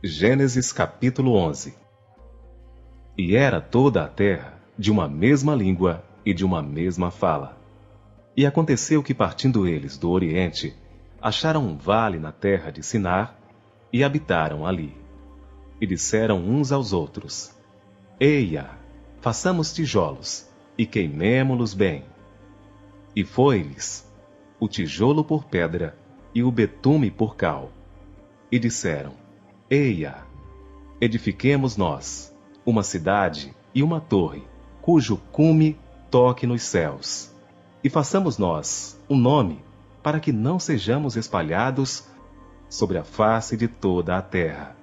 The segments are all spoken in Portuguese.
Gênesis capítulo 11. E era toda a terra de uma mesma língua e de uma mesma fala. E aconteceu que, partindo eles do Oriente, acharam um vale na terra de Sinar e habitaram ali. E disseram uns aos outros: Eia, façamos tijolos e queimemo-los bem. E foi-lhes o tijolo por pedra e o betume por cal. E disseram: Eia, edifiquemos nós uma cidade e uma torre, cujo cume toque nos céus. E façamos nós um nome, para que não sejamos espalhados sobre a face de toda a terra.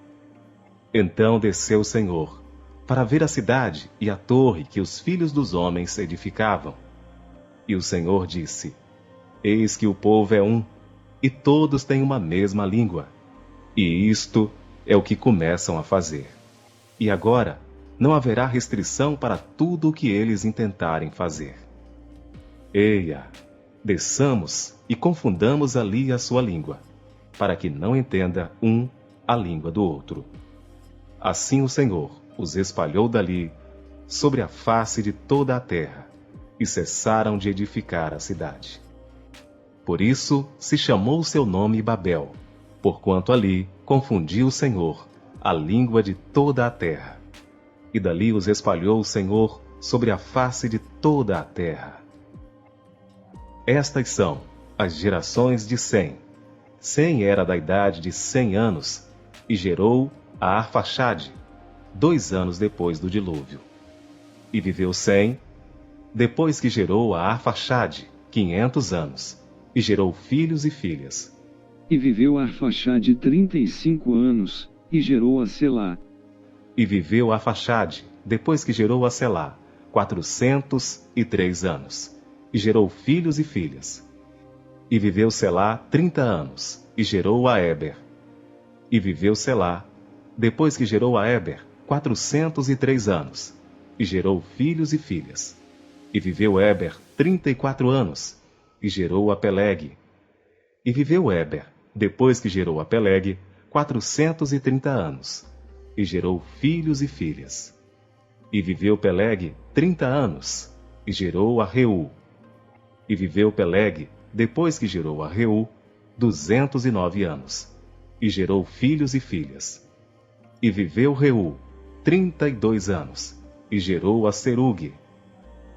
Então desceu o Senhor, para ver a cidade e a torre que os filhos dos homens edificavam. E o Senhor disse: Eis que o povo é um, e todos têm uma mesma língua. E isto é o que começam a fazer. E agora não haverá restrição para tudo o que eles intentarem fazer. Eia, desçamos e confundamos ali a sua língua, para que não entenda um a língua do outro. Assim o Senhor os espalhou dali sobre a face de toda a terra, e cessaram de edificar a cidade. Por isso se chamou o seu nome Babel, porquanto ali confundiu o Senhor a língua de toda a terra. E dali os espalhou o Senhor sobre a face de toda a terra. Estas são as gerações de Sem. Sem era da idade de 100 anos, e gerou a Arfaxade, 2 anos depois do dilúvio. E viveu Sem, depois que gerou a Arfaxade, 500 anos, e gerou filhos e filhas. E viveu Arfaxade 35 anos, e gerou a Selá. E viveu Arfaxade, depois que gerou a Selá, 403 anos, e gerou filhos e filhas. E viveu Selá 30 anos, e gerou a Éber. E viveu Selá, depois que gerou a Éber, 403 anos, e gerou filhos e filhas. E viveu Éber 34 anos, e gerou a Peleg. E viveu Éber, depois que gerou a Peleg, 430 anos, e gerou filhos e filhas. E viveu Peleg 30 anos, e gerou a Reu. E viveu Peleg, depois que gerou a Reu, 209 anos, e gerou filhos e filhas. E viveu Reu 32 anos, e gerou a Serug.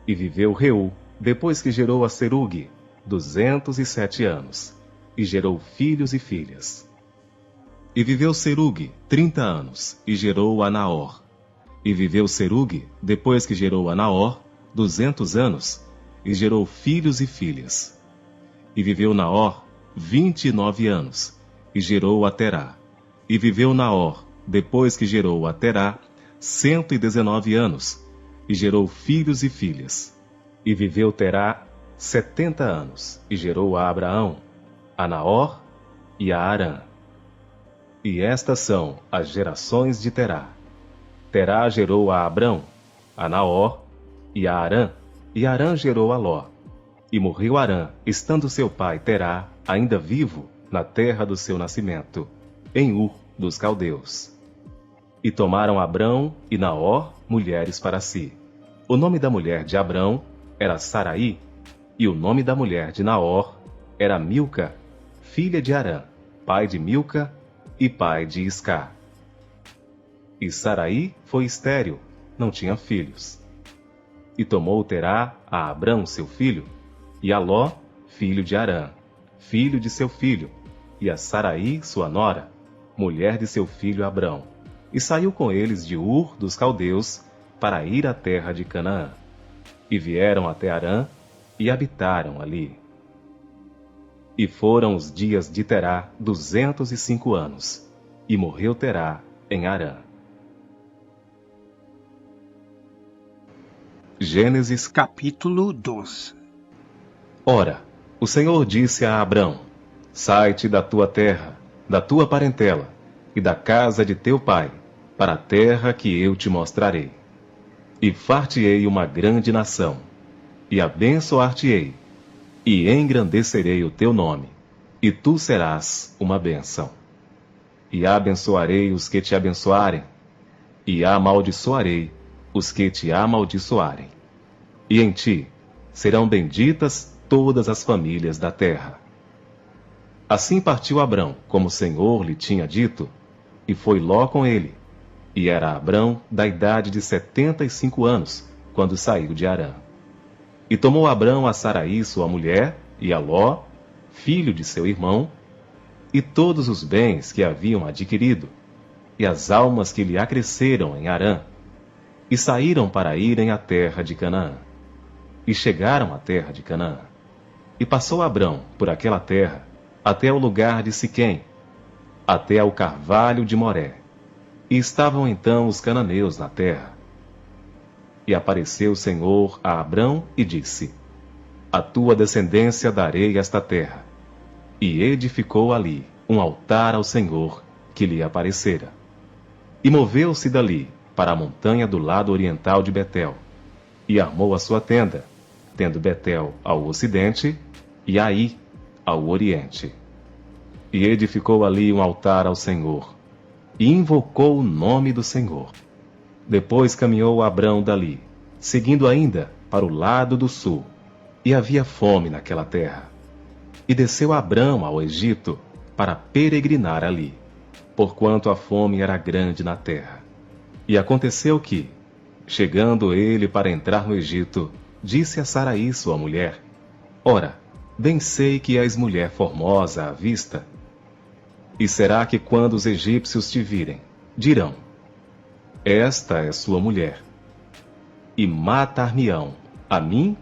E viveu Reu, depois que gerou a Serug, 207 anos, e gerou filhos e filhas. E viveu Serug 30 anos, e gerou a Naor. E viveu Serug, depois que gerou a Naor, 200 anos, e gerou filhos e filhas. E viveu Naor 29 anos, e gerou a Terá. E viveu Naor, depois que gerou a Terá, 119 anos, e gerou filhos e filhas. E viveu Terá 70 anos, e gerou a Abraão, a Naor e a Arã. E estas são as gerações de Terá. Terá gerou a Abrão, a Naor e a Arã, e Arã gerou a Ló. E morreu Arã, estando seu pai Terá ainda vivo na terra do seu nascimento, em Ur dos Caldeus. E tomaram Abrão e Naor mulheres para si. O nome da mulher de Abrão era Saraí, e o nome da mulher de Naor era Milca, filha de Arã, pai de Milca e pai de Iscar. E Saraí foi estéril, não tinha filhos. E tomou Terá a Abrão seu filho, e a Ló, filho de Arã, filho de seu filho, e a Saraí sua nora, mulher de seu filho Abrão, e saiu com eles de Ur dos Caldeus para ir à terra de Canaã. E vieram até Arã, e habitaram ali. E foram os dias de Terá 205 anos, e morreu Terá em Arã. Gênesis capítulo 12. Ora, o Senhor disse a Abrão: Sai-te da tua terra, da tua parentela, e da casa de teu pai, para a terra que eu te mostrarei. E far-te-ei uma grande nação, e abençoar-te-ei, e engrandecerei o teu nome, e tu serás uma bênção. e abençoarei os que te abençoarem, e amaldiçoarei os que te amaldiçoarem. E em ti serão benditas todas as famílias da terra. Assim partiu Abrão, como o Senhor lhe tinha dito, e foi Ló com ele. E era Abrão da idade de 75 anos, quando saiu de Harã. E tomou Abrão a Saraí, sua mulher, e a Ló, filho de seu irmão, e todos os bens que haviam adquirido, e as almas que lhe acresceram em Harã, e saíram para irem à terra de Canaã. E chegaram à terra de Canaã. E passou Abrão por aquela terra, até o lugar de Siquém, até ao carvalho de Moré. E estavam então os cananeus na terra. E apareceu o Senhor a Abrão e disse: A tua descendência darei esta terra. E edificou ali um altar ao Senhor que lhe aparecera. E moveu-se dali para a montanha do lado oriental de Betel, e armou a sua tenda, tendo Betel ao ocidente e Ai ao oriente. E edificou ali um altar ao Senhor, e invocou o nome do Senhor. Depois caminhou Abrão dali, seguindo ainda para o lado do sul, e havia fome naquela terra. E desceu Abrão ao Egito para peregrinar ali, porquanto a fome era grande na terra. E aconteceu que, chegando ele para entrar no Egito, disse a Saraí, sua mulher: Ora, bem sei que és mulher formosa à vista. E será que quando os egípcios te virem, dirão: Esta é sua mulher, e matar-me-ão, a mim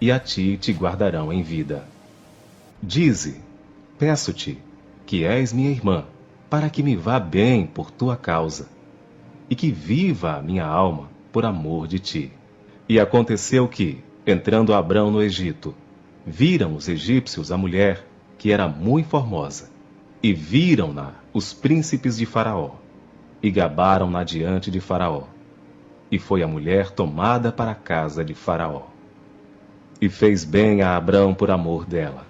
e a ti te guardarão em vida. Dize, peço-te, que és minha irmã, para que me vá bem por tua causa, e que viva a minha alma por amor de ti. E aconteceu que, entrando Abrão no Egito, viram os egípcios a mulher, que era muito formosa, e viram-na os príncipes de Faraó, e gabaram-na diante de Faraó. E foi a mulher tomada para a casa de Faraó. E fez bem a Abrão por amor dela.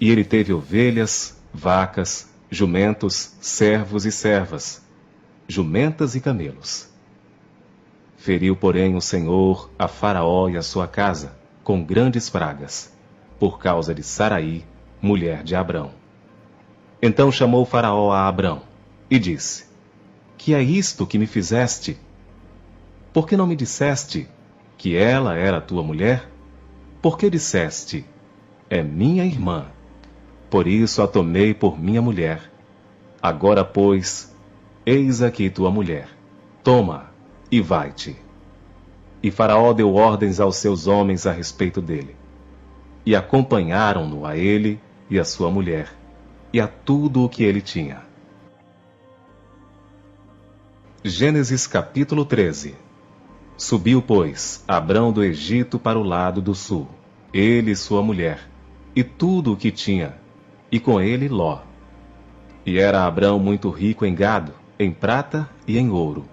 E ele teve ovelhas, vacas, jumentos, servos e servas, jumentas e camelos. Feriu, porém, o Senhor a Faraó e a sua casa com grandes pragas, por causa de Saraí, mulher de Abrão. Então chamou Faraó a Abrão e disse: Que é isto que me fizeste? Por que não me disseste que ela era tua mulher? Por que disseste: É minha irmã? Por isso a tomei por minha mulher. Agora, pois, eis aqui tua mulher. Toma e vai-te. E Faraó deu ordens aos seus homens a respeito dele. E acompanharam-no a ele e a sua mulher, e a tudo o que ele tinha. Gênesis capítulo 13. Subiu, pois, Abrão do Egito para o lado do sul, ele e sua mulher, e tudo o que tinha, e com ele Ló. E era Abrão muito rico em gado, em prata e em ouro.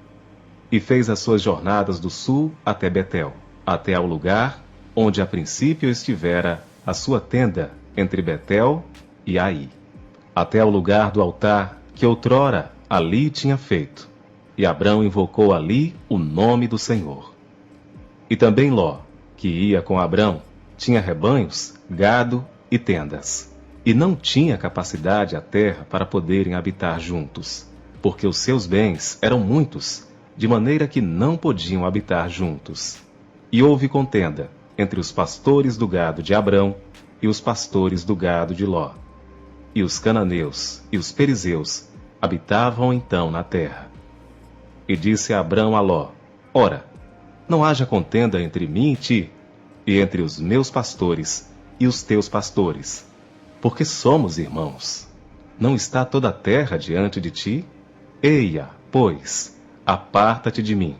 E fez as suas jornadas do sul até Betel, até ao lugar onde a princípio estivera a sua tenda entre Betel e Ai, até ao lugar do altar que outrora ali tinha feito. E Abrão invocou ali o nome do Senhor. E também Ló, que ia com Abrão, tinha rebanhos, gado e tendas. E não tinha capacidade a terra para poderem habitar juntos, porque os seus bens eram muitos, de maneira que não podiam habitar juntos. E houve contenda entre os pastores do gado de Abrão e os pastores do gado de Ló. E os cananeus e os perizeus habitavam então na terra. E disse Abrão a Ló: Ora, não haja contenda entre mim e ti, e entre os meus pastores e os teus pastores, porque somos irmãos. Não está toda a terra diante de ti? Eia, pois, aparta-te de mim.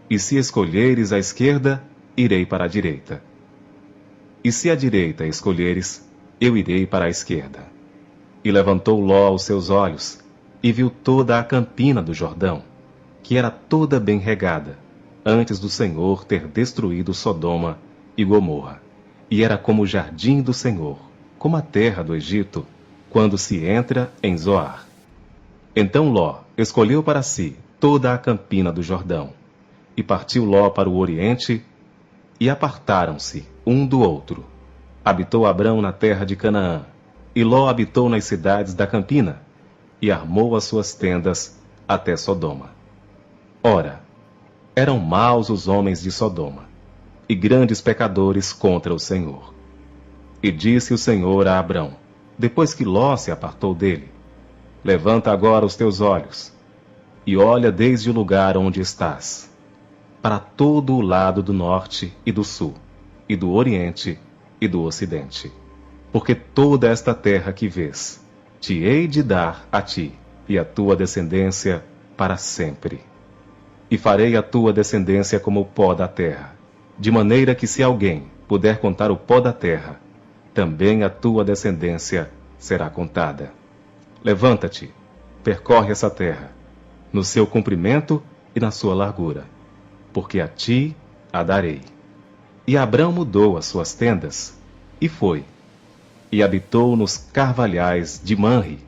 E se escolheres a esquerda, irei para a direita. E se a direita escolheres, eu irei para a esquerda. E levantou Ló os seus olhos, e viu toda a campina do Jordão, que era toda bem regada, antes do Senhor ter destruído Sodoma e Gomorra. E era como o jardim do Senhor, como a terra do Egito, quando se entra em Zoar. Então Ló escolheu para si toda a campina do Jordão, e partiu Ló para o oriente, e apartaram-se um do outro. Habitou Abrão na terra de Canaã, e Ló habitou nas cidades da campina, e armou as suas tendas até Sodoma. Ora, eram maus os homens de Sodoma, e grandes pecadores contra o Senhor. E disse o Senhor a Abrão, depois que Ló se apartou dele: Levanta agora os teus olhos, e olha desde o lugar onde estás, para todo o lado do norte e do sul, e do oriente e do ocidente. Porque toda esta terra que vês, te hei de dar a ti e à tua descendência para sempre. E farei a tua descendência como o pó da terra, de maneira que se alguém puder contar o pó da terra, também a tua descendência será contada. Levanta-te, percorre essa terra, no seu comprimento e na sua largura, porque a ti a darei. E Abrão mudou as suas tendas, e foi, e habitou nos carvalhais de Manre,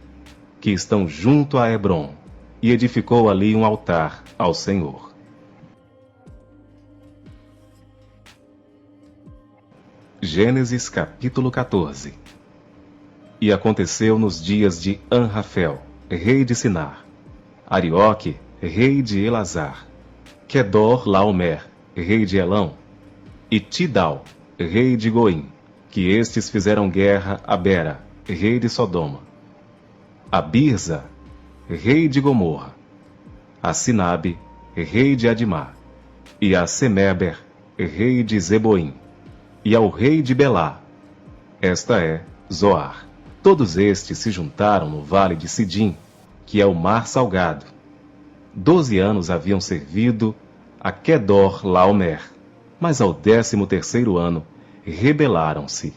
que estão junto a Hebrom, e edificou ali um altar ao Senhor. Gênesis capítulo 14. E aconteceu nos dias de Anrafel, rei de Sinar, Arioque, rei de Elazar, Quedor Laomer, rei de Elão, e Tidal, rei de Goim, que estes fizeram guerra a Bera, rei de Sodoma, a Birza, rei de Gomorra, a Sinabe, rei de Adimá, e a Semeber, rei de Zeboim, e ao rei de Belá, esta é Zoar. Todos estes se juntaram no vale de Sidim, que é o mar salgado. 12 anos haviam servido a Quedor Laomer, mas ao 13º ano rebelaram-se.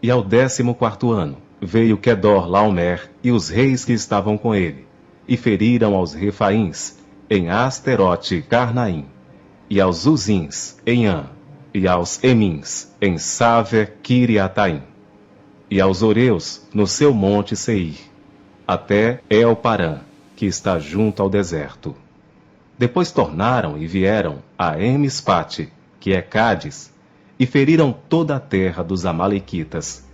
E ao 14º ano veio Quedor Laomer e os reis que estavam com ele, e feriram aos Refaíns em Asterote Carnaim, e aos Uzins em An, e aos Emins em Saver Kiriataim, e aos Oreus no seu monte Seir, até El-Parã, que está junto ao deserto. Depois tornaram e vieram a Emispate, que é Cádiz, e feriram toda a terra dos Amalequitas,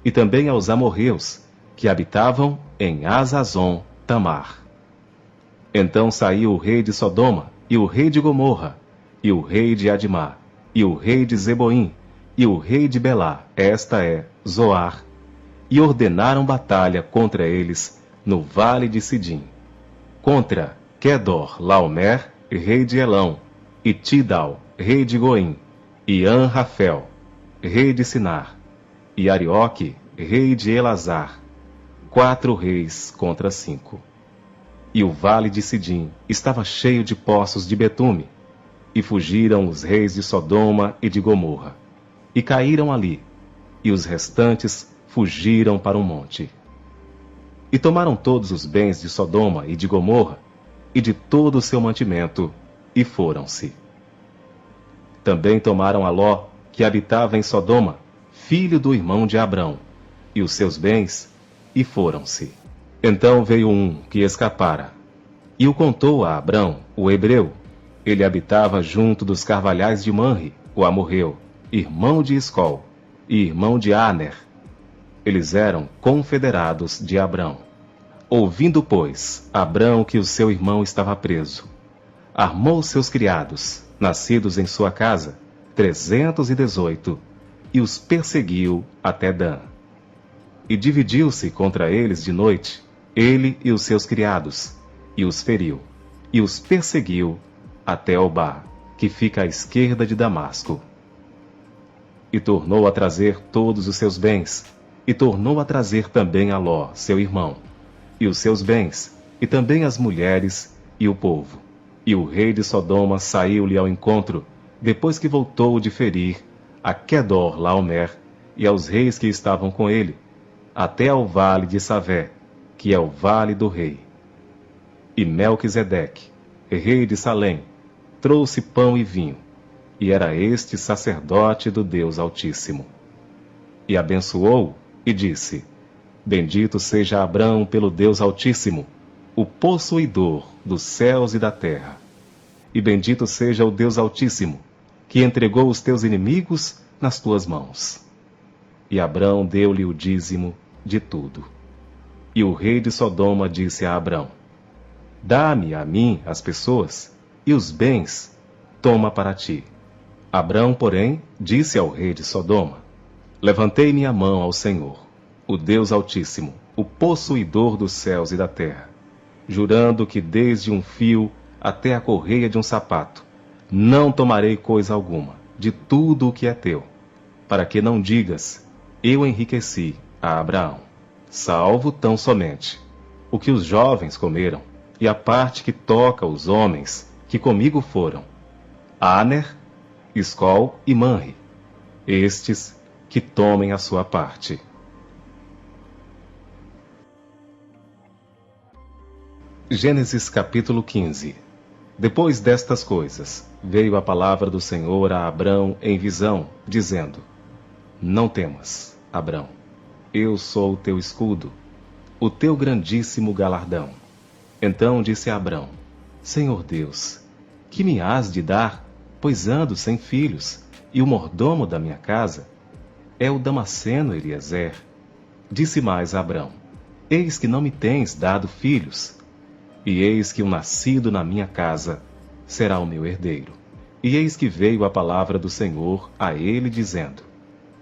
e também aos amorreus, que habitavam em Azazon Tamar. Então saiu o rei de Sodoma, e o rei de Gomorra, e o rei de Adimá, e o rei de Zeboim, e o rei de Belá, esta é Zoar, e ordenaram batalha contra eles no vale de Sidim, contra Quedor Laomer, rei de Elão, e Tidal, rei de Goim, e Anrafel, rei de Sinar, e Arioque, rei de Elazar, 4 reis contra 5. E o vale de Sidim estava cheio de poços de betume, e fugiram os reis de Sodoma e de Gomorra, e caíram ali, e os restantes fugiram para um monte. E tomaram todos os bens de Sodoma e de Gomorra, e de todo o seu mantimento, e foram-se. Também tomaram a Ló, que habitava em Sodoma, filho do irmão de Abrão, e os seus bens, e foram-se. Então veio um que escapara, e o contou a Abrão, o hebreu. Ele habitava junto dos carvalhais de Manre, o amorreu, irmão de Escol, e irmão de Aner. Eles eram confederados de Abrão. Ouvindo, pois, Abrão que o seu irmão estava preso, armou seus criados, nascidos em sua casa, 318, e os perseguiu até Dan. E dividiu-se contra eles de noite, ele e os seus criados, e os feriu, e os perseguiu até Obá, que fica à esquerda de Damasco. E tornou a trazer todos os seus bens, e tornou a trazer também a Ló, seu irmão, e os seus bens, e também as mulheres e o povo. E o rei de Sodoma saiu-lhe ao encontro, depois que voltou de ferir a Quedor Laomer e aos reis que estavam com ele, até ao vale de Savé, que é o vale do rei. E Melquisedeque, rei de Salém, trouxe pão e vinho, e era este sacerdote do Deus Altíssimo. E abençoou e disse: Bendito seja Abrão pelo Deus Altíssimo, o possuidor dos céus e da terra. E bendito seja o Deus Altíssimo, que entregou os teus inimigos nas tuas mãos. E Abrão deu-lhe o dízimo de tudo. E o rei de Sodoma disse a Abrão: Dá-me a mim as pessoas, e os bens toma para ti. Abrão, porém, disse ao rei de Sodoma: Levantei minha mão ao Senhor, o Deus Altíssimo, o possuidor dos céus e da terra, jurando que desde um fio até a correia de um sapato, não tomarei coisa alguma de tudo o que é teu, para que não digas: eu enriqueci a Abraão, salvo tão somente o que os jovens comeram, e a parte que toca os homens que comigo foram, Aner, Escol e Manre, estes que tomem a sua parte. Gênesis capítulo 15. Depois destas coisas, veio a palavra do Senhor a Abrão em visão, dizendo: Não temas, Abrão, eu sou o teu escudo, o teu grandíssimo galardão. Então disse Abrão: Senhor Deus, que me hás de dar, pois ando sem filhos, e o mordomo da minha casa é o Damasceno Eliezer. Disse mais Abrão: Eis que não me tens dado filhos, e eis que o nascido na minha casa será o meu herdeiro. E eis que veio a palavra do Senhor a ele, dizendo: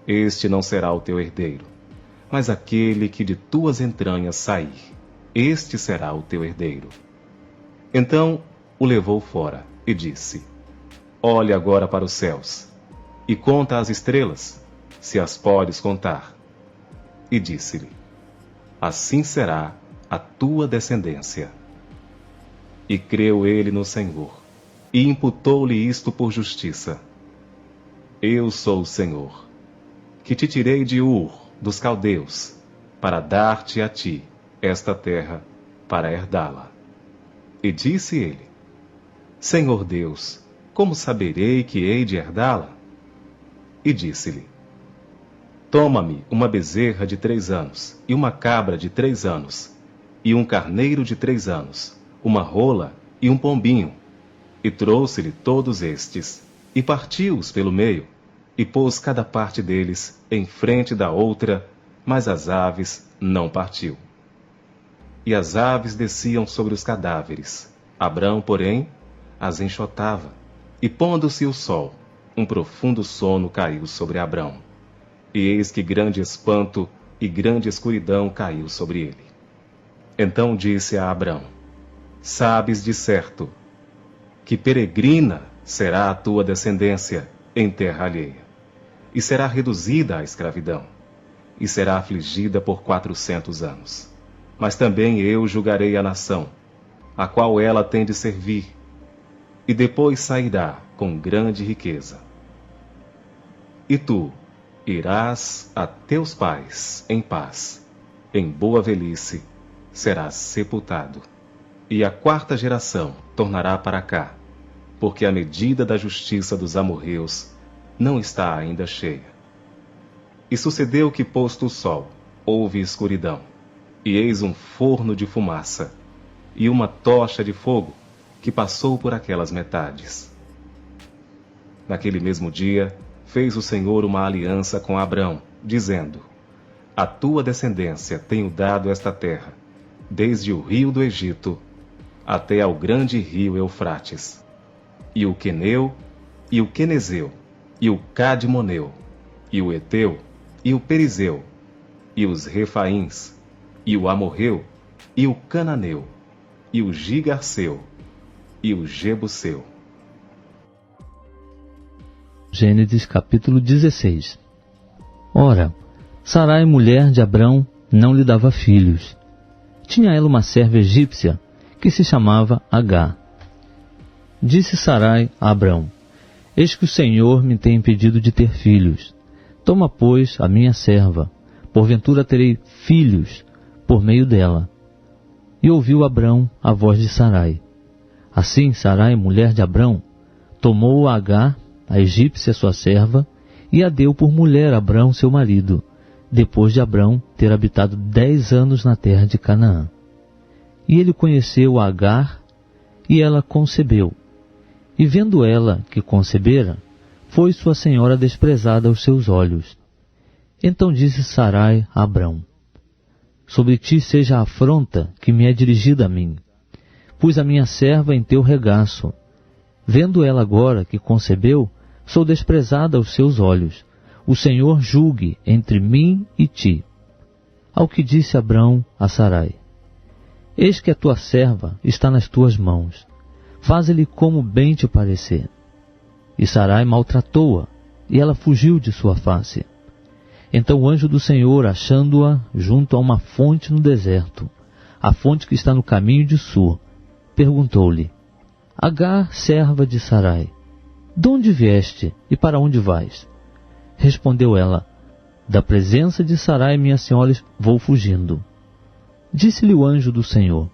Este não será o teu herdeiro, mas aquele que de tuas entranhas sair, este será o teu herdeiro. Então o levou fora e disse: Olha agora para os céus, e conta as estrelas, se as podes contar. E disse-lhe: Assim será a tua descendência. E creu ele no Senhor, e imputou-lhe isto por justiça. Eu sou o Senhor, que te tirei de Ur, dos caldeus, para dar-te a ti esta terra, para herdá-la. E disse ele: Senhor Deus, como saberei que hei de herdá-la? E disse-lhe: Toma-me uma bezerra de 3 anos, e uma cabra de 3 anos, e um carneiro de 3 anos, uma rola e um pombinho. E trouxe-lhe todos estes, e partiu-os pelo meio, e pôs cada parte deles em frente da outra, mas as aves não partiu. E as aves desciam sobre os cadáveres. Abrão, porém, as enxotava, e pondo-se o sol, um profundo sono caiu sobre Abrão. E eis que grande espanto e grande escuridão caiu sobre ele. Então disse a Abrão: Sabes de certo que peregrina será a tua descendência em terra alheia, e será reduzida à escravidão, e será afligida por 400 anos. Mas também eu julgarei a nação, a qual ela tem de servir, e depois sairá com grande riqueza. E tu irás a teus pais em paz, em boa velhice serás sepultado. E a 4ª geração tornará para cá, porque a medida da justiça dos amorreus não está ainda cheia. E sucedeu que, posto o sol, houve escuridão, e eis um forno de fumaça, e uma tocha de fogo, que passou por aquelas metades. Naquele mesmo dia, fez o Senhor uma aliança com Abrão, dizendo: A tua descendência tenho dado esta terra, desde o rio do Egito até ao grande rio Eufrates, e o Queneu, e o Quenezeu, e o Cadmoneu, e o Eteu, e o Perizeu, e os Refaíns, e o Amorreu, e o Cananeu, e o Gigarceu, e o Jebuseu. Gênesis capítulo 16. Ora, Sarai, mulher de Abrão, não lhe dava filhos. Tinha ela uma serva egípcia, que se chamava Agar. Disse Sarai a Abrão: Eis que o Senhor me tem impedido de ter filhos. Toma, pois, a minha serva, porventura terei filhos por meio dela. E ouviu Abrão a voz de Sarai. Assim Sarai, mulher de Abrão, tomou a Agar, a egípcia sua serva, e a deu por mulher a Abrão seu marido, depois de Abrão ter habitado 10 anos na terra de Canaã. E ele conheceu Agar, e ela concebeu. E vendo ela que concebera, foi sua senhora desprezada aos seus olhos. Então disse Sarai a Abrão: sobre ti seja a afronta que me é dirigida a mim. Pus a minha serva em teu regaço. Vendo ela agora que concebeu, sou desprezada aos seus olhos. O Senhor julgue entre mim e ti. Ao que disse Abrão a Sarai: eis que a tua serva está nas tuas mãos. Faze-lhe como bem te parecer. E Sarai maltratou-a, e ela fugiu de sua face. Então o anjo do Senhor, achando-a junto a uma fonte no deserto, a fonte que está no caminho de Sur, perguntou-lhe: Agar, serva de Sarai, de onde vieste e para onde vais? Respondeu ela: da presença de Sarai, minha senhora, vou fugindo. Disse-lhe o anjo do Senhor: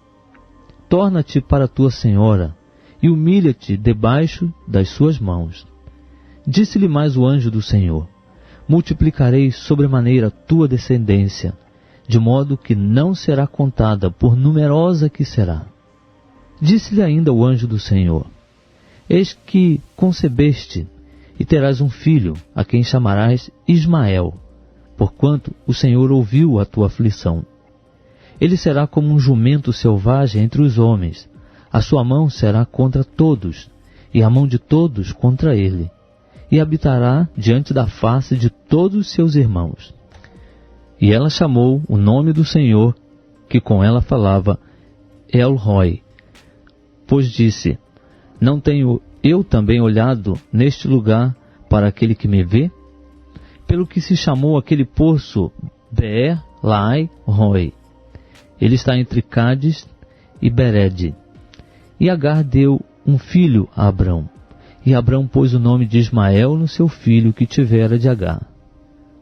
torna-te para tua senhora e humilha-te debaixo das suas mãos. Disse-lhe mais o anjo do Senhor: multiplicarei sobremaneira a tua descendência, de modo que não será contada, por numerosa que será. Disse-lhe ainda o anjo do Senhor: eis que concebeste, e terás um filho, a quem chamarás Ismael, porquanto o Senhor ouviu a tua aflição. Ele será como um jumento selvagem entre os homens, a sua mão será contra todos, e a mão de todos contra ele, e habitará diante da face de todos os seus irmãos. E ela chamou o nome do Senhor, que com ela falava, El-Roi, pois disse: não tenho eu também olhado neste lugar para aquele que me vê? Pelo que se chamou aquele poço Beer-Lai-Roi. Ele está entre Cádiz e Bered. E Agar deu um filho a Abrão, e Abrão pôs o nome de Ismael no seu filho que tivera de Agar.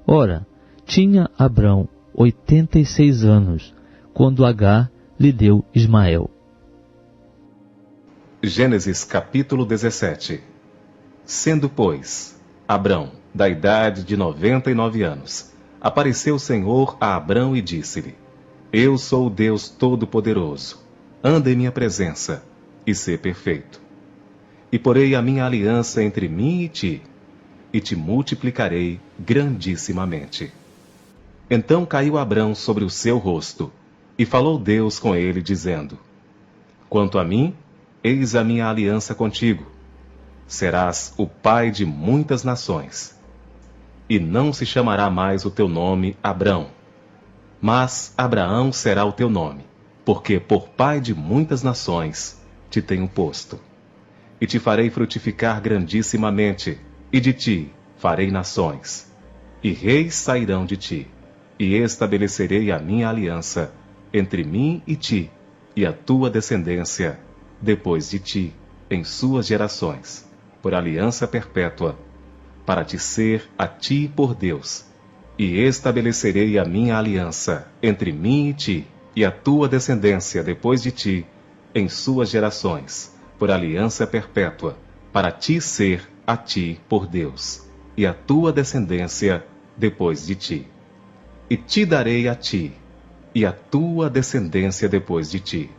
Ora, tinha Abrão 86 anos, quando Agar lhe deu Ismael. Gênesis capítulo 17. Sendo, pois, Abrão da idade de 99 anos, apareceu o Senhor a Abrão e disse-lhe: eu sou o Deus Todo-Poderoso, anda em minha presença e sê perfeito. E porei a minha aliança entre mim e te multiplicarei grandissimamente. Então caiu Abrão sobre o seu rosto, e falou Deus com ele, dizendo: quanto a mim, eis a minha aliança contigo. Serás o pai de muitas nações. E não se chamará mais o teu nome Abrão, mas Abraão será o teu nome, porque por pai de muitas nações te tenho posto. E te farei frutificar grandissimamente, e de ti farei nações, e reis sairão de ti, e estabelecerei a minha aliança entre mim e ti, e a tua descendência depois de ti, em suas gerações, por aliança perpétua, para te ser a ti por Deus, e estabelecerei a minha aliança entre mim e ti, e a tua descendência depois de ti, em suas gerações, por aliança perpétua, para te ser a ti por Deus, e a tua descendência depois de ti. E te darei a ti, e a tua descendência depois de ti,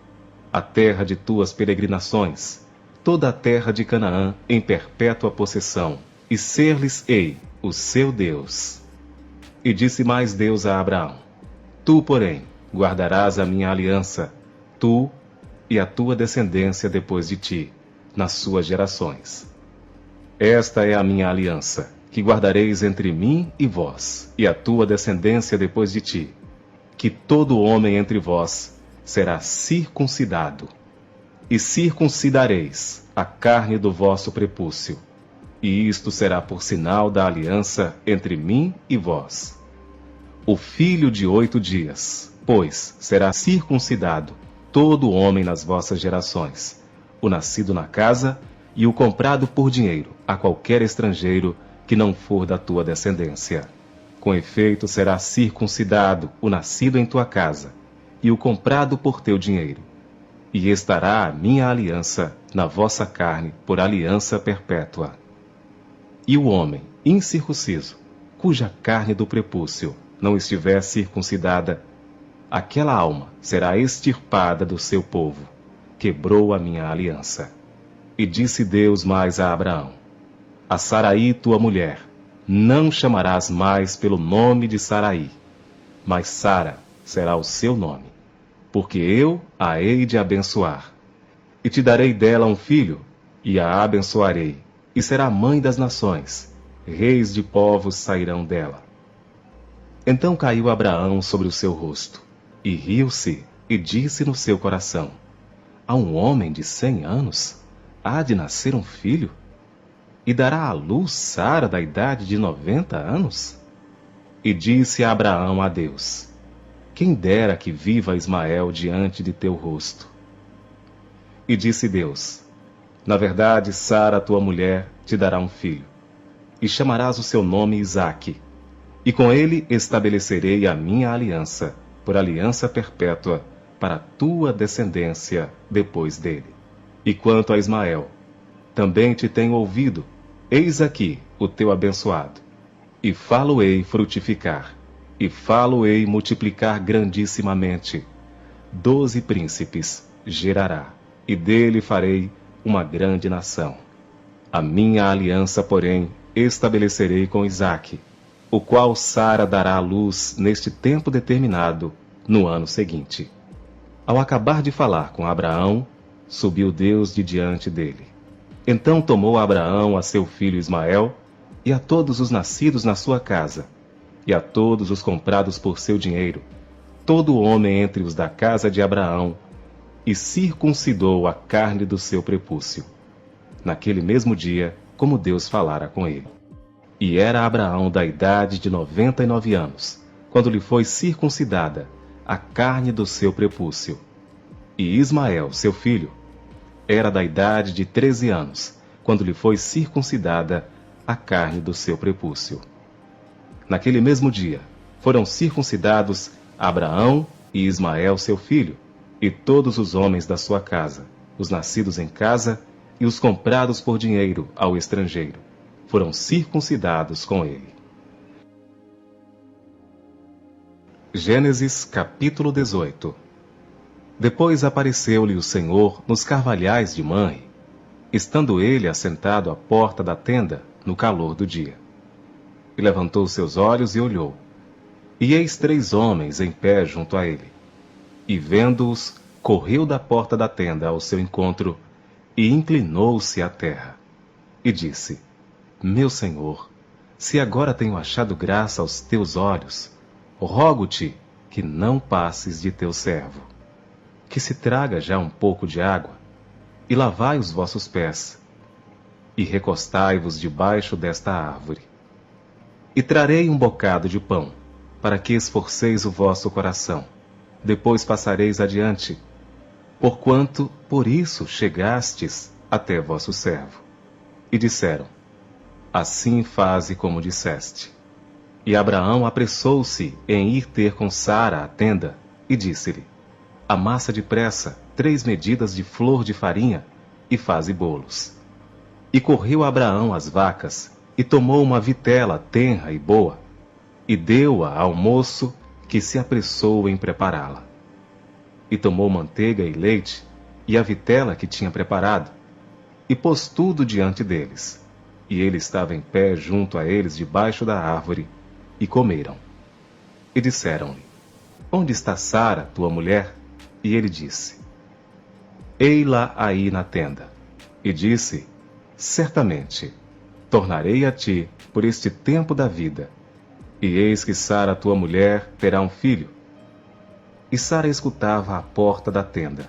a terra de tuas peregrinações, toda a terra de Canaã em perpétua possessão, e ser-lhes-ei o seu Deus. E disse mais Deus a Abraão: tu, porém, guardarás a minha aliança, tu e a tua descendência depois de ti, nas suas gerações. Esta é a minha aliança, que guardareis entre mim e vós, e a tua descendência depois de ti, que todo homem entre vós será circuncidado, e circuncidareis a carne do vosso prepúcio, e isto será por sinal da aliança entre mim e vós. O filho de 8 dias, pois, será circuncidado todo homem nas vossas gerações, o nascido na casa e o comprado por dinheiro a qualquer estrangeiro que não for da tua descendência. Com efeito, será circuncidado o nascido em tua casa e o comprado por teu dinheiro. E estará a minha aliança na vossa carne por aliança perpétua. E o homem incircunciso, cuja carne do prepúcio não estiver circuncidada, aquela alma será extirpada do seu povo. Quebrou a minha aliança. E disse Deus mais a Abraão: a Saraí, tua mulher, não chamarás mais pelo nome de Saraí, mas Sara será o seu nome, porque eu a hei de abençoar. E te darei dela um filho, e a abençoarei, e será mãe das nações, reis de povos sairão dela. Então caiu Abraão sobre o seu rosto, e riu-se, e disse no seu coração: a um homem de 100 anos há de nascer um filho? E dará à luz Sara da idade de 90 anos? E disse Abraão a Deus: quem dera que viva Ismael diante de teu rosto. E disse Deus: na verdade, Sara, tua mulher, te dará um filho, e chamarás o seu nome Isaque, e com ele estabelecerei a minha aliança, por aliança perpétua, para a tua descendência depois dele. E quanto a Ismael, também te tenho ouvido, eis aqui o teu abençoado, e falo-ei frutificar, e falo-ei multiplicar grandissimamente. 12 príncipes gerará, e dele farei uma grande nação. A minha aliança, porém, estabelecerei com Isaque, o qual Sara dará à luz neste tempo determinado, no ano seguinte. Ao acabar de falar com Abraão, subiu Deus de diante dele. Então tomou Abraão a seu filho Ismael, e a todos os nascidos na sua casa, e a todos os comprados por seu dinheiro, todo homem entre os da casa de Abraão, e circuncidou a carne do seu prepúcio. Naquele mesmo dia, como Deus falara com ele. E era Abraão da idade de 99 anos, quando lhe foi circuncidada a carne do seu prepúcio. E Ismael, seu filho, era da idade de 13 anos, quando lhe foi circuncidada a carne do seu prepúcio. Naquele mesmo dia, foram circuncidados Abraão e Ismael, seu filho, e todos os homens da sua casa, os nascidos em casa e os comprados por dinheiro ao estrangeiro, foram circuncidados com ele. Gênesis capítulo 18. Depois apareceu-lhe o Senhor nos carvalhais de Manre, estando ele assentado à porta da tenda, no calor do dia. E levantou seus olhos e olhou. E eis 3 homens em pé junto a ele. E vendo-os, correu da porta da tenda ao seu encontro, e inclinou-se à terra. E disse: meu Senhor, se agora tenho achado graça aos teus olhos, rogo-te que não passes de teu servo. Que se traga já um pouco de água, e lavai os vossos pés, e recostai-vos debaixo desta árvore. E trarei um bocado de pão, para que esforceis o vosso coração, depois passareis adiante, porquanto por isso chegastes até vosso servo. E disseram: assim faze como disseste. E Abraão apressou-se em ir ter com Sara à tenda, e disse-lhe: amassa depressa 3 medidas de flor de farinha, e faze bolos. E correu Abraão às vacas, e tomou uma vitela tenra e boa, e deu-a ao moço, que se apressou em prepará-la. E tomou manteiga e leite, e a vitela que tinha preparado, e pôs tudo diante deles. E ele estava em pé junto a eles debaixo da árvore, e comeram. E disseram-lhe: onde está Sara, tua mulher? E ele disse: ei-la aí na tenda. E disse: certamente, tornarei a ti por este tempo da vida, e eis que Sara, tua mulher, terá um filho. E Sara escutava à porta da tenda,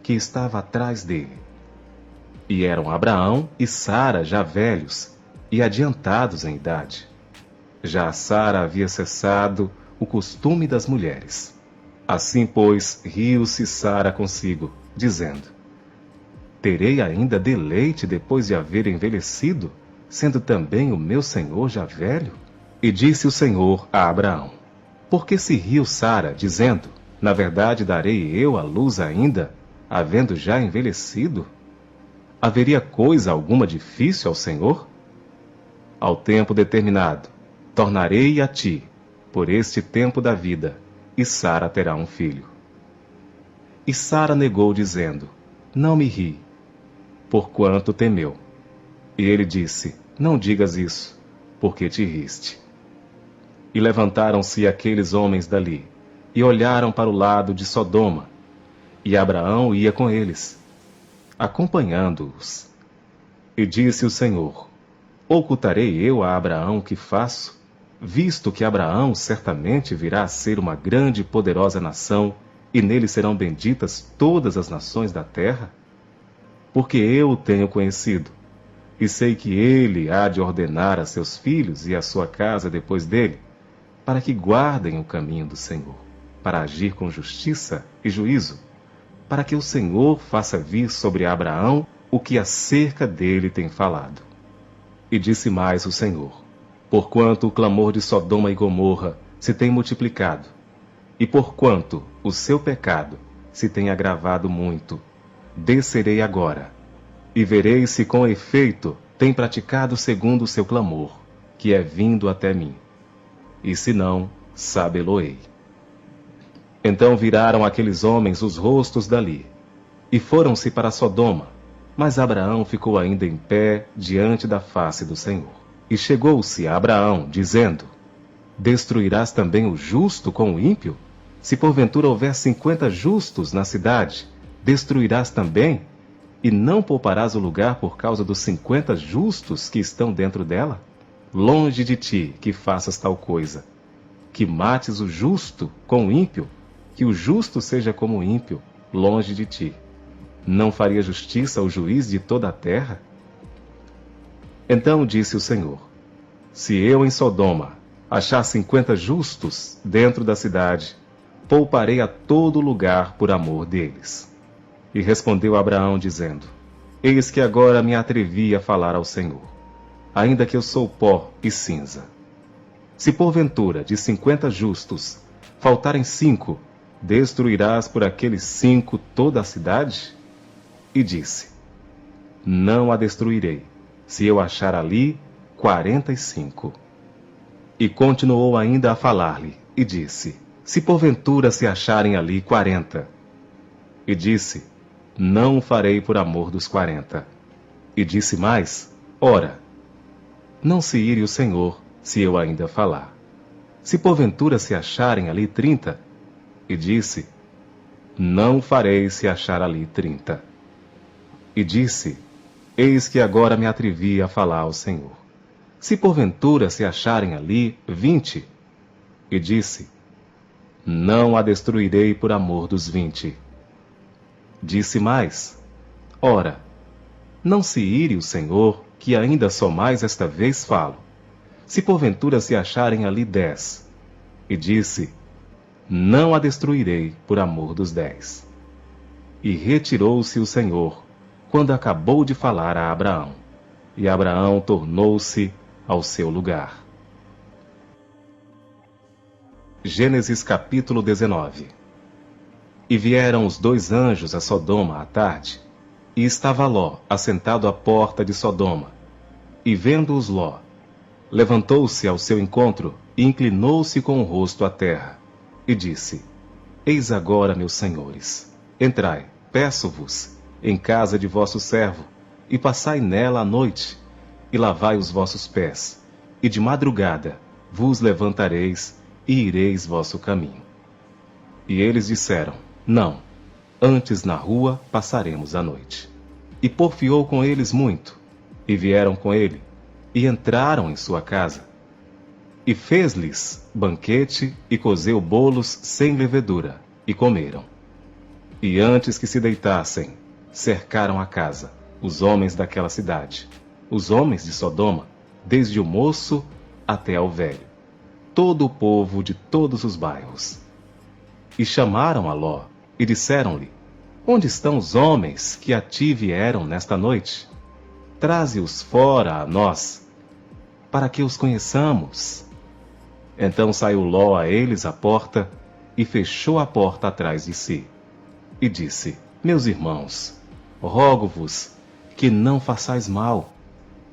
que estava atrás dele. E eram Abraão e Sara já velhos e adiantados em idade. Já a Sara havia cessado o costume das mulheres. Assim, pois, riu-se Sara consigo, dizendo: terei ainda deleite depois de haver envelhecido, sendo também o meu senhor já velho? E disse o Senhor a Abraão: por que se riu Sara, dizendo: na verdade darei eu à luz ainda, havendo já envelhecido? Haveria coisa alguma difícil ao Senhor? Ao tempo determinado, tornarei a ti, por este tempo da vida, e Sara terá um filho. E Sara negou, dizendo: Não me ri, porquanto temeu. E ele disse: Não digas isso, porque te riste. E levantaram-se aqueles homens dali, e olharam para o lado de Sodoma, e Abraão ia com eles, acompanhando-os. E disse o Senhor: Ocultarei eu a Abraão o que faço, visto que Abraão certamente virá a ser uma grande e poderosa nação, e nele serão benditas todas as nações da terra? Porque eu o tenho conhecido, e sei que ele há de ordenar a seus filhos e a sua casa depois dele, para que guardem o caminho do Senhor, para agir com justiça e juízo, para que o Senhor faça vir sobre Abraão o que acerca dele tem falado. E disse mais o Senhor: Porquanto o clamor de Sodoma e Gomorra se tem multiplicado, e porquanto o seu pecado se tem agravado muito, descerei agora, e verei se com efeito tem praticado segundo o seu clamor, que é vindo até mim. E se não, sabê-lo-ei. Então viraram aqueles homens os rostos dali, e foram-se para Sodoma, mas Abraão ficou ainda em pé diante da face do Senhor. E chegou-se a Abraão, dizendo: Destruirás também o justo com o ímpio? Se porventura houver 50 justos na cidade, destruirás também? E não pouparás o lugar por causa dos 50 justos que estão dentro dela? Longe de ti que faças tal coisa, que mates o justo com o ímpio, que o justo seja como o ímpio, longe de ti. Não faria justiça ao juiz de toda a terra? Então disse o Senhor: Se eu em Sodoma achar 50 justos dentro da cidade, pouparei a todo lugar por amor deles. E respondeu Abraão, dizendo: Eis que agora me atrevi a falar ao Senhor, ainda que eu sou pó e cinza. Se porventura de 50 justos faltarem 5, destruirás por aqueles 5 toda a cidade? E disse: Não a destruirei, se eu achar ali 45. E continuou ainda a falar-lhe, e disse: Se porventura se acharem ali 40. E disse: Não o farei por amor dos 40. E disse mais: Ora, não se ire o Senhor, se eu ainda falar. Se porventura se acharem ali 30. E disse: Não farei se achar ali 30. E disse: Eis que agora me atrevi a falar ao Senhor. Se porventura se acharem ali 20. E disse: Não a destruirei por amor dos 20. Disse mais: Ora, não se ire o Senhor, que ainda só mais esta vez falo. Se porventura se acharem ali 10. E disse: Não a destruirei por amor dos 10. E retirou-se o Senhor, quando acabou de falar a Abraão. E Abraão tornou-se ao seu lugar. Gênesis capítulo 19. E vieram os 2 anjos a Sodoma à tarde, e estava Ló assentado à porta de Sodoma. E vendo-os Ló, levantou-se ao seu encontro e inclinou-se com o rosto à terra, e disse: Eis agora, meus senhores, entrai, peço-vos, em casa de vosso servo, e passai nela a noite, e lavai os vossos pés, e de madrugada vos levantareis, e ireis vosso caminho. E eles disseram: Não, antes na rua passaremos a noite. E porfiou com eles muito, e vieram com ele, e entraram em sua casa. E fez-lhes banquete, e cozeu bolos sem levedura, e comeram. E antes que se deitassem, cercaram a casa, os homens daquela cidade, os homens de Sodoma, desde o moço até ao velho, todo o povo de todos os bairros. E chamaram a Ló, e disseram-lhe: Onde estão os homens que a ti vieram nesta noite? Traze-os fora a nós, para que os conheçamos. Então saiu Ló a eles à porta, e fechou a porta atrás de si. E disse: Meus irmãos, rogo-vos que não façais mal.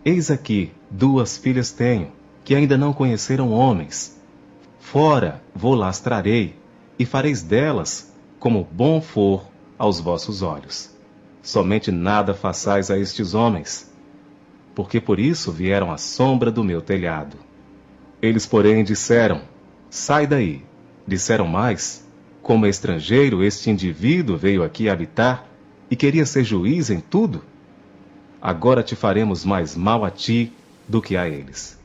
Eis aqui 2 filhas tenho, que ainda não conheceram homens. Fora vou-las trarei, e fareis delas como bom for aos vossos olhos. Somente nada façais a estes homens, porque por isso vieram à sombra do meu telhado. Eles, porém, disseram: sai daí. Disseram mais: como estrangeiro, este indivíduo veio aqui habitar e queria ser juiz em tudo? Agora te faremos mais mal a ti do que a eles.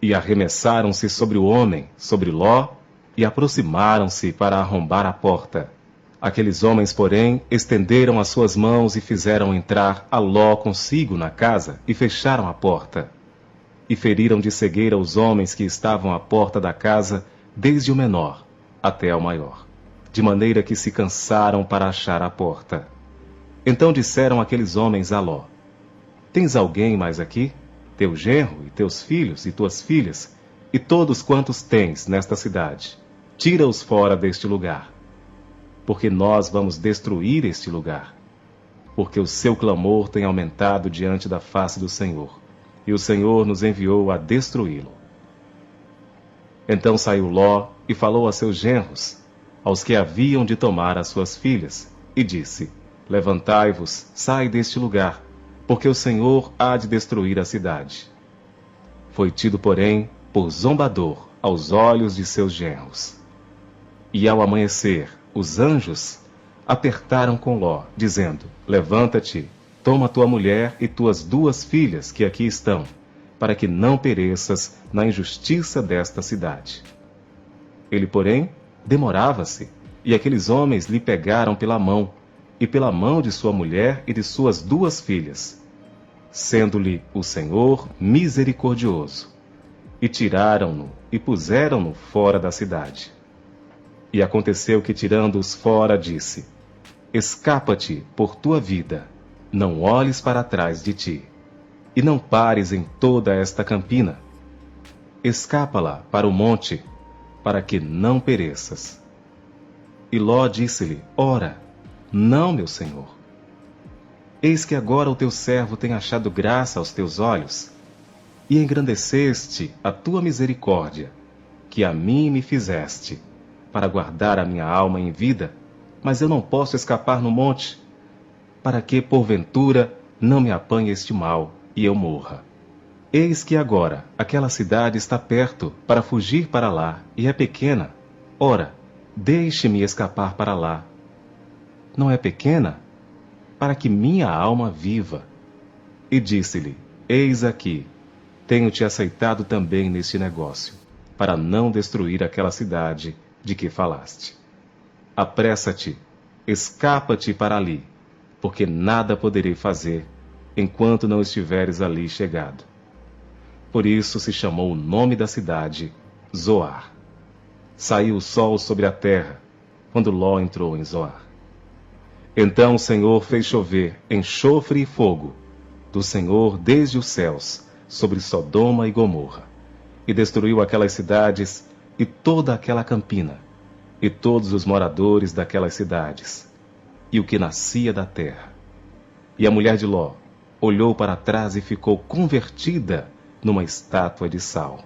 E arremessaram-se sobre o homem, sobre Ló, e aproximaram-se para arrombar a porta. Aqueles homens, porém, estenderam as suas mãos e fizeram entrar a Ló consigo na casa e fecharam a porta. E feriram de cegueira os homens que estavam à porta da casa, desde o menor até ao maior, de maneira que se cansaram para achar a porta. Então disseram aqueles homens a Ló: tens alguém mais aqui? Teu genro e teus filhos e tuas filhas, e todos quantos tens nesta cidade, tira-os fora deste lugar, porque nós vamos destruir este lugar. Porque o seu clamor tem aumentado diante da face do Senhor, e o Senhor nos enviou a destruí-lo. Então saiu Ló e falou a seus genros, aos que haviam de tomar as suas filhas, e disse: levantai-vos, sai deste lugar, porque o Senhor há de destruir a cidade. Foi tido, porém, por zombador aos olhos de seus genros. E ao amanhecer, os anjos apertaram com Ló, dizendo: levanta-te, toma tua mulher e tuas 2 filhas que aqui estão, para que não pereças na injustiça desta cidade. Ele, porém, demorava-se, e aqueles homens lhe pegaram pela mão, e pela mão de sua mulher e de suas 2 filhas, sendo-lhe o Senhor misericordioso, e tiraram-no e puseram-no fora da cidade. E aconteceu que, tirando-os fora, disse: escapa-te por tua vida, não olhes para trás de ti, e não pares em toda esta campina. Escapa-la para o monte, para que não pereças. E Ló disse-lhe: ora, não, meu senhor. Eis que agora o teu servo tem achado graça aos teus olhos, e engrandeceste a tua misericórdia, que a mim me fizeste, para guardar a minha alma em vida, mas eu não posso escapar no monte, para que, porventura, não me apanhe este mal, e eu morra. Eis que agora aquela cidade está perto, para fugir para lá, e é pequena. Ora, deixe-me escapar para lá. Não é pequena? Para que minha alma viva. E disse-lhe: eis aqui, tenho-te aceitado também neste negócio, para não destruir aquela cidade de que falaste. Apressa-te, escapa-te para ali, porque nada poderei fazer, enquanto não estiveres ali chegado. Por isso se chamou o nome da cidade Zoar. Saiu o sol sobre a terra, quando Ló entrou em Zoar. Então o Senhor fez chover enxofre e fogo, do Senhor desde os céus, sobre Sodoma e Gomorra, e destruiu aquelas cidades e toda aquela campina, e todos os moradores daquelas cidades, e o que nascia da terra. E a mulher de Ló olhou para trás e ficou convertida numa estátua de sal.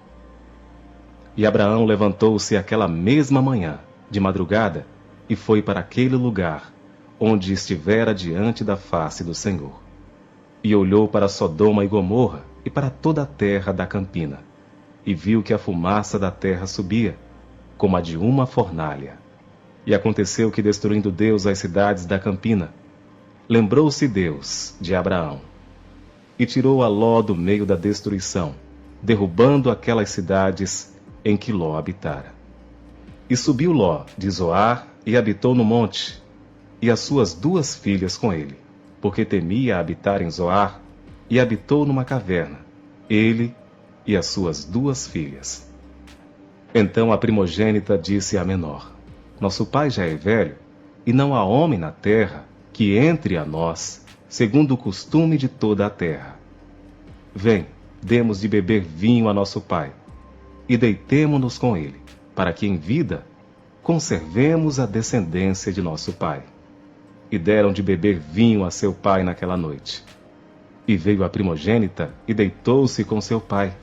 E Abraão levantou-se aquela mesma manhã, de madrugada, e foi para aquele lugar, onde estivera diante da face do Senhor. E olhou para Sodoma e Gomorra, e para toda a terra da campina, e viu que a fumaça da terra subia, como a de uma fornalha. E aconteceu que, destruindo Deus as cidades da campina, lembrou-se Deus de Abraão, e tirou a Ló do meio da destruição, derrubando aquelas cidades em que Ló habitara. E subiu Ló de Zoar e habitou no monte, e as suas 2 filhas com ele, porque temia habitar em Zoar, e habitou numa caverna, ele e as suas 2 filhas. Então a primogênita disse à menor: nosso pai já é velho, e não há homem na terra que entre a nós, segundo o costume de toda a terra. Vem, demos de beber vinho a nosso pai, e deitemo-nos com ele, para que em vida conservemos a descendência de nosso pai. E deram de beber vinho a seu pai naquela noite. E veio a primogênita e deitou-se com seu pai,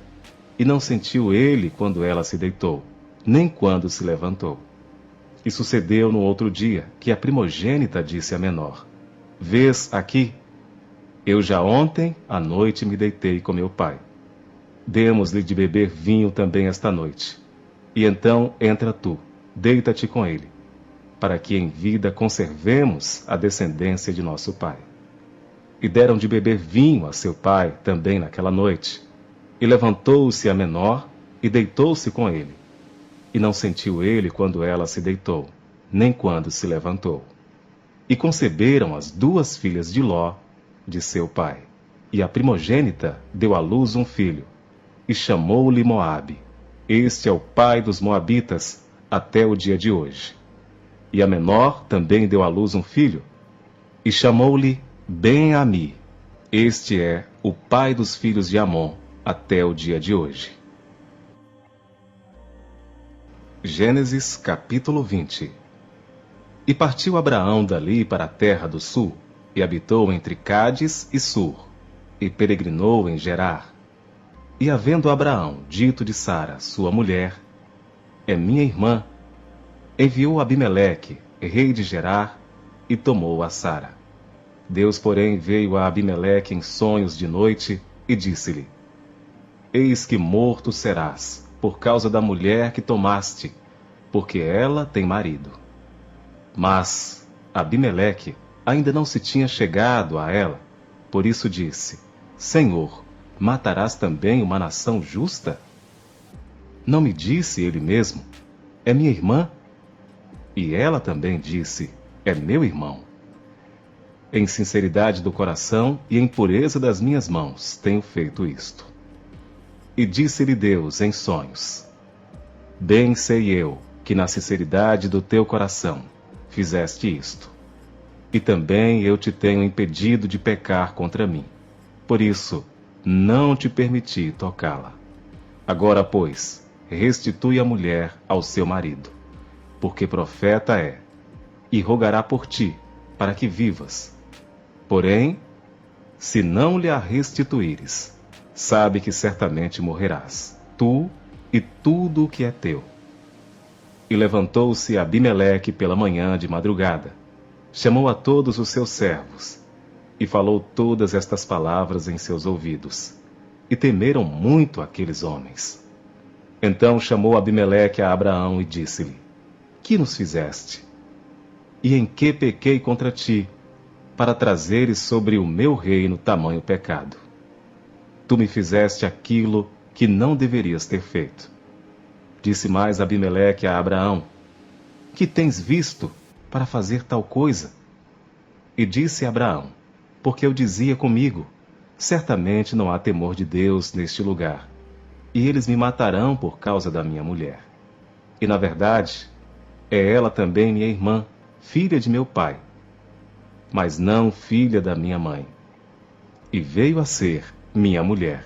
e não sentiu ele quando ela se deitou, nem quando se levantou. E sucedeu no outro dia que a primogênita disse à menor: Vês aqui? Eu já ontem à noite me deitei com meu pai. Demos-lhe de beber vinho também esta noite. E então entra tu, deita-te com ele, para que em vida conservemos a descendência de nosso pai. E deram de beber vinho a seu pai também naquela noite. E levantou-se a menor e deitou-se com ele. E não sentiu ele quando ela se deitou, nem quando se levantou. E conceberam as 2 filhas de Ló, de seu pai. E a primogênita deu à luz um filho, e chamou-lhe Moabe. Este é o pai dos moabitas até o dia de hoje. E a menor também deu à luz um filho, e chamou-lhe Ben-Ami. Este é o pai dos filhos de Amon até o dia de hoje. Gênesis capítulo 20. E partiu Abraão dali para a terra do sul, e habitou entre Cádiz e Sur, e peregrinou em Gerar. E havendo Abraão dito de Sara, sua mulher, é minha irmã, enviou Abimeleque, rei de Gerar, e tomou a Sara. Deus, porém, veio a Abimeleque em sonhos de noite, e disse-lhe: Eis que morto serás, por causa da mulher que tomaste, porque ela tem marido. Mas Abimeleque ainda não se tinha chegado a ela, por isso disse: Senhor, matarás também uma nação justa? Não me disse ele mesmo: é minha irmã? E ela também disse: é meu irmão. Em sinceridade do coração e em pureza das minhas mãos tenho feito isto. E disse-lhe Deus em sonhos: Bem sei eu que na sinceridade do teu coração fizeste isto. E também eu te tenho impedido de pecar contra mim. Por isso, não te permiti tocá-la. Agora, pois, restitui a mulher ao seu marido, porque profeta é, e rogará por ti, para que vivas. Porém, se não lhe a restituíres, sabe que certamente morrerás, tu e tudo o que é teu. E levantou-se Abimeleque pela manhã de madrugada, chamou a todos os seus servos, e falou todas estas palavras em seus ouvidos. E temeram muito aqueles homens. Então chamou Abimeleque a Abraão e disse-lhe: Que nos fizeste? E em que pequei contra ti, para trazeres sobre o meu reino tamanho pecado? Tu me fizeste aquilo que não deverias ter feito. Disse mais Abimeleque a Abraão: Que tens visto para fazer tal coisa? E disse Abraão: Porque eu dizia comigo: Certamente não há temor de Deus neste lugar, e eles me matarão por causa da minha mulher. E na verdade, é ela também minha irmã, filha de meu pai, mas não filha da minha mãe. E veio a ser minha mulher.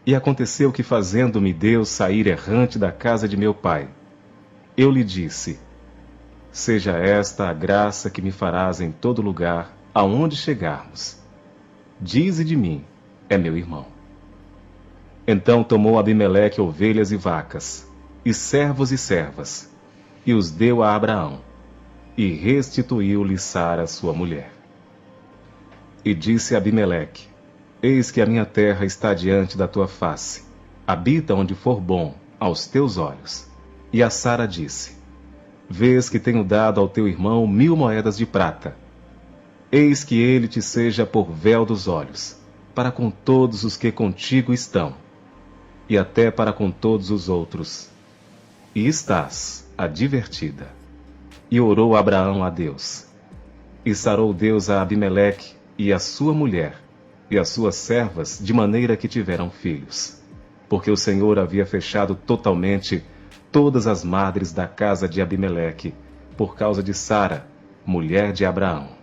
E aconteceu que, fazendo-me Deus sair errante da casa de meu pai, eu lhe disse: Seja esta a graça que me farás em todo lugar aonde chegarmos. Dize de mim: é meu irmão. Então tomou Abimeleque ovelhas e vacas, e servos e servas, e os deu a Abraão, e restituiu-lhe Sara sua mulher. E disse Abimeleque: Eis que a minha terra está diante da tua face, habita onde for bom aos teus olhos. E a Sara disse: Vês que tenho dado ao teu irmão 1000 moedas de prata. Eis que ele te seja por véu dos olhos, para com todos os que contigo estão, e até para com todos os outros. E estás advertida. E orou Abraão a Deus. E sarou Deus a Abimeleque e a sua mulher, e as suas servas, de maneira que tiveram filhos. Porque o Senhor havia fechado totalmente todas as madres da casa de Abimeleque, por causa de Sara, mulher de Abraão.